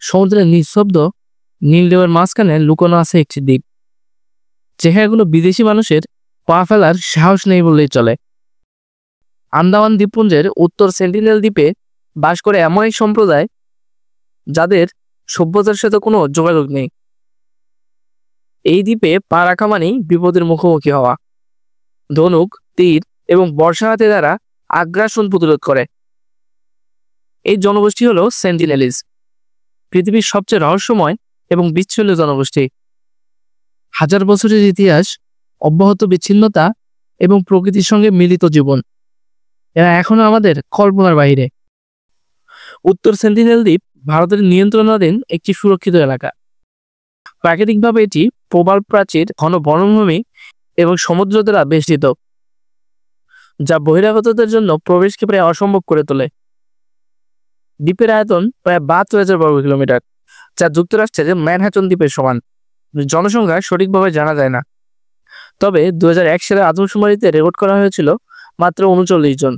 সমুদ্রের নিঃশব্দ নীল ঢেউয়ের মাঝখানে লুকোনো আছে একটি দ্বীপ, যেখানেগুলো বিদেশি মানুষের পা ফেলার সাহস নেই বললেই চলে। আন্দামান দ্বীপপুঞ্জের উত্তর সেন্টিনেল দ্বীপে বাস করে এমন এক সম্প্রদায় যাদের সভ্যতার সাথে কোনো যোগাযোগ নেই। এই দ্বীপে পা রাখা মানেই বিপদের মুখোমুখি হওয়া। ধনুক, তীর এবং বর্ষা হাতে দ্বারা আগ্রাসন প্রতিরোধ করে। এই জনগোষ্ঠী হলো সেন্টিনেলিজ, পৃথিবীর সবচেয়ে রহস্যময় এবং বিচ্ছিন্ন জনগোষ্ঠী। হাজার বছরের ইতিহাস, অব্যাহত বিচ্ছিন্নতা এবং প্রকৃতির সঙ্গে মিলিত জীবন, এরা এখনো আমাদের কল্পনার বাইরে। উত্তর সেন্টিনেল দ্বীপ ভারতের নিয়ন্ত্রণাধীন একটি সুরক্ষিত এলাকা। প্রাকৃতিকভাবে এটি প্রবাল প্রাচীর, ঘন বনভূমি এবং সমুদ্র দ্বারা বেষ্টিত, যা বহিরাগতদের জন্য প্রবেশকে প্রায় অসম্ভব করে তোলে। দ্বীপের আয়তন প্রায় ৭২,০০০ বর্গ কিলোমিটার, যা যুক্তরাষ্ট্রের ম্যানহাটন দ্বীপের সমান। জনসংখ্যা সঠিকভাবে জানা যায় না, তবে ২০০১ সালে আদমশুমারিতে রেকর্ড করা হয়েছিল মাত্র ৩৯ জন।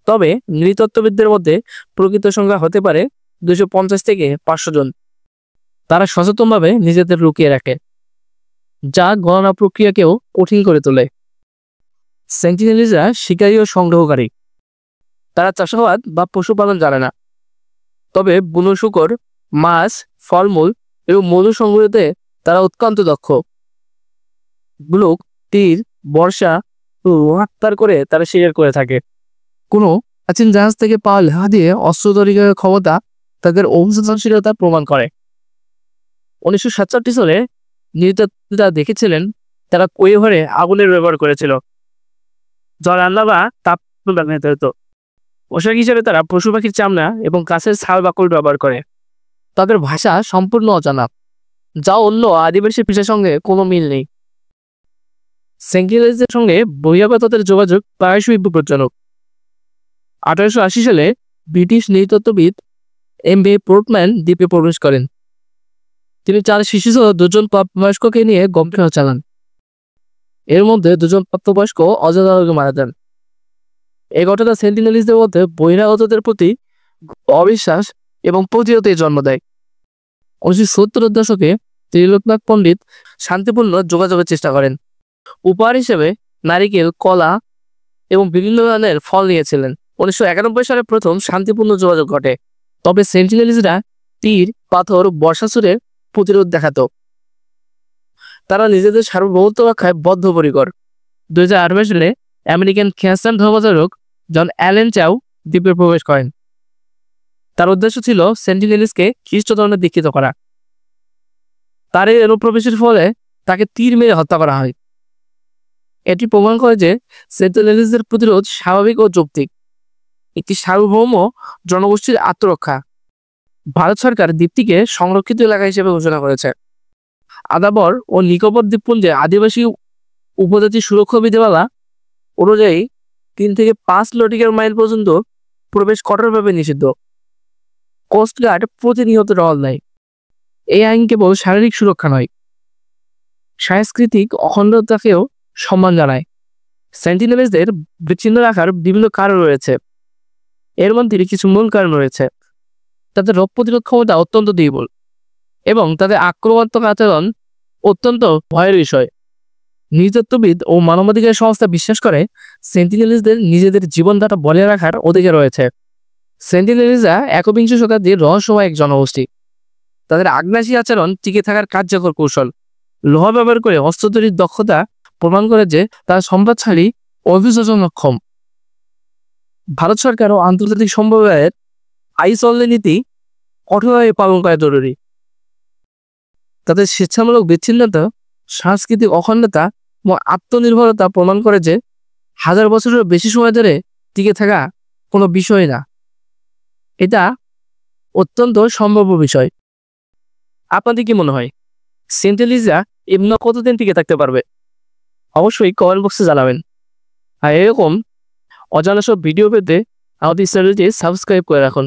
তবে নৃতত্ত্ববিদদের মধ্যে প্রকৃত সংখ্যা হতে পারে ২৫০ থেকে ৫০০ জন। তারা সচেতনভাবে নিজেদের লুকিয়ে রাখে, যা গণনা প্রক্রিয়াকেও কঠিন করে তোলে। সেন্টিনেলিজরা শিকারী ও সংগ্রহকারী। তারা চাষাবাদ বা পশুপালন জানে না, তবে বুনো শূকর, মাছ, ফলমূল এবং মধু সংগ্রহতে তারা অত্যন্ত দক্ষ। গ্লুক, তীর, বর্ষা ও হাত্তার করে তারা শিকার করে থাকে। কোনো প্রাচীন জাহাজ থেকে পাওয়া লেখা দিয়ে অস্ত্র তৈরি করার ক্ষমতা তাদের অভিযানশীলতা প্রমাণ করে। ১৯৬৭ সালে নৃতত্ত্ববিদরা দেখেছিলেন তারা কৈহরে আগুনের ব্যবহার করেছিল, যা রান্না বা তাপ ব্যবহৃত হতো। পোশাক হিসেবে তারা পশু পাখির চামড়া এবং গাছের ছাল বাকল ব্যবহার করে। তাদের ভাষা সম্পূর্ণ অজানা, যা অন্য আদিবাসী পেশার সঙ্গে কোনো মিল নেই। সেন্টিনেলিজদের সঙ্গে বহিরাগতদের যোগাযোগ প্রায়শই বিপজ্জনক। ১৮৮০ সালে ব্রিটিশ নৃতত্ত্ববিদ এম.বি. পোর্টম্যান দ্বীপে প্রবেশ করেন। তিনি ৪ শিশুসহ ২ জন প্রাপ্তবয়স্ককে নিয়ে গবেষণা চালান। এর মধ্যে ২ জন প্রাপ্তবয়স্ক অজানা মারা যান। এই ঘটনা সেন্টিনেলিজদের মধ্যে বহিরাগতদের প্রতি অবিশ্বাস এবং প্রতিহতের জন্ম দেয়। ১৯৭০-এর দশকে ত্রিলোকনাথ পণ্ডিত শান্তিপূর্ণ যোগাযোগের চেষ্টা করেন। উপহার হিসেবে নারিকেল, কলা এবং বিভিন্ন ধরনের ফল নিয়েছিলেন। ১৯৯১ সালে প্রথম শান্তিপূর্ণ যোগাযোগ ঘটে, তবে সেন্টিনেলিজরা তীর, পাথর, বর্ষাসুরের প্রতিরোধ দেখাত। তারা নিজেদের সার্বভৌমত্ব রক্ষায় বদ্ধপরিকর। ২০১৮ সালে আমেরিকান খ্রিস্টান ধর্মযাজক জন অ্যালেন চাও দ্বীপে প্রবেশ করেন। তার উদ্দেশ্য ছিল সেন্টিনেলিজকে খ্রিস্ট ধর্মে দীক্ষিত করা। তার এই অনুপ্রবেশের ফলে তাকে তীর মেরে হত্যা করা হয়। এটি প্রমাণ করে যে সেন্টিনেলিজদের প্রতিরোধ স্বাভাবিক ও যৌক্তিক, একটি সার্বভৌম জনগোষ্ঠীর আত্মরক্ষা। ভারত সরকার দ্বীপটিকে সংরক্ষিত এলাকা হিসেবে ঘোষণা করেছে। আদাবর ও নিকোবর দ্বীপপুঞ্জে আদিবাসী উপজাতি সুরক্ষা বিধিমালা অনুযায়ী ৩ থেকে ৫ নটিক্যাল মাইল পর্যন্ত প্রবেশ কঠোরভাবে নিষিদ্ধ। কোস্টগার্ড প্রতিনিয়ত টহল দেয়। এই আইন কেবল শারীরিক সুরক্ষা নয়, সাংস্কৃতিক অখণ্ডতাকেও সম্মান জানায়। সেন্টিনেলিজদের বিচ্ছিন্ন রাখার বিভিন্ন কারণ রয়েছে। এর মধ্যে কিছু মূল কারণ রয়েছে। তাদের রোগ প্রতিরোধ ক্ষমতা অত্যন্ত দুর্বল এবং তাদের আক্রমণাত্মক আচরণ অত্যন্ত ভয়ের বিষয়। নৃতত্ত্ববিদ ও মানবাধিকার সংস্থা বিশ্বাস করে সেন্টিনেলিজদের নিজেদের জীবনধারা বজায় রাখার অধিকার রয়েছে। সেন্টিনেলিজরা একবিংশ শতাব্দীর রহস্যময় এক জনগোষ্ঠী। তাদের আগ্রাসী আচরণ টিকে থাকার কার্যকর কৌশল। লোহা ব্যবহার করে অস্ত্র তৈরির দক্ষতা প্রমাণ করে যে তারা সম্পদশালী ও অভিযোজনক্ষম। ভারত সরকার ও আন্তর্জাতিক সম্প্রদায়ের আইন নীতি কঠোরভাবে পালন করা জরুরি। তাদের স্বেচ্ছামূলক বিচ্ছিন্নতা, সাংস্কৃতিক অখণ্ডতা এবং আত্মনির্ভরতা প্রমাণ করে যে হাজার বছরের বেশি সময় ধরে টিকে থাকা কোনো বিষয় না, এটা অত্যন্ত সম্ভাব্য বিষয়। আপনাদের কি মনে হয় সেন্টিনেলিজরা এমনি কতদিন টিকে থাকতে পারবে? অবশ্যই কমেন্ট বক্সে জানাবেন। আর এরকম অজানা সব ভিডিও পেতে আমাদের চ্যানেলটি সাবস্ক্রাইব করে রাখুন।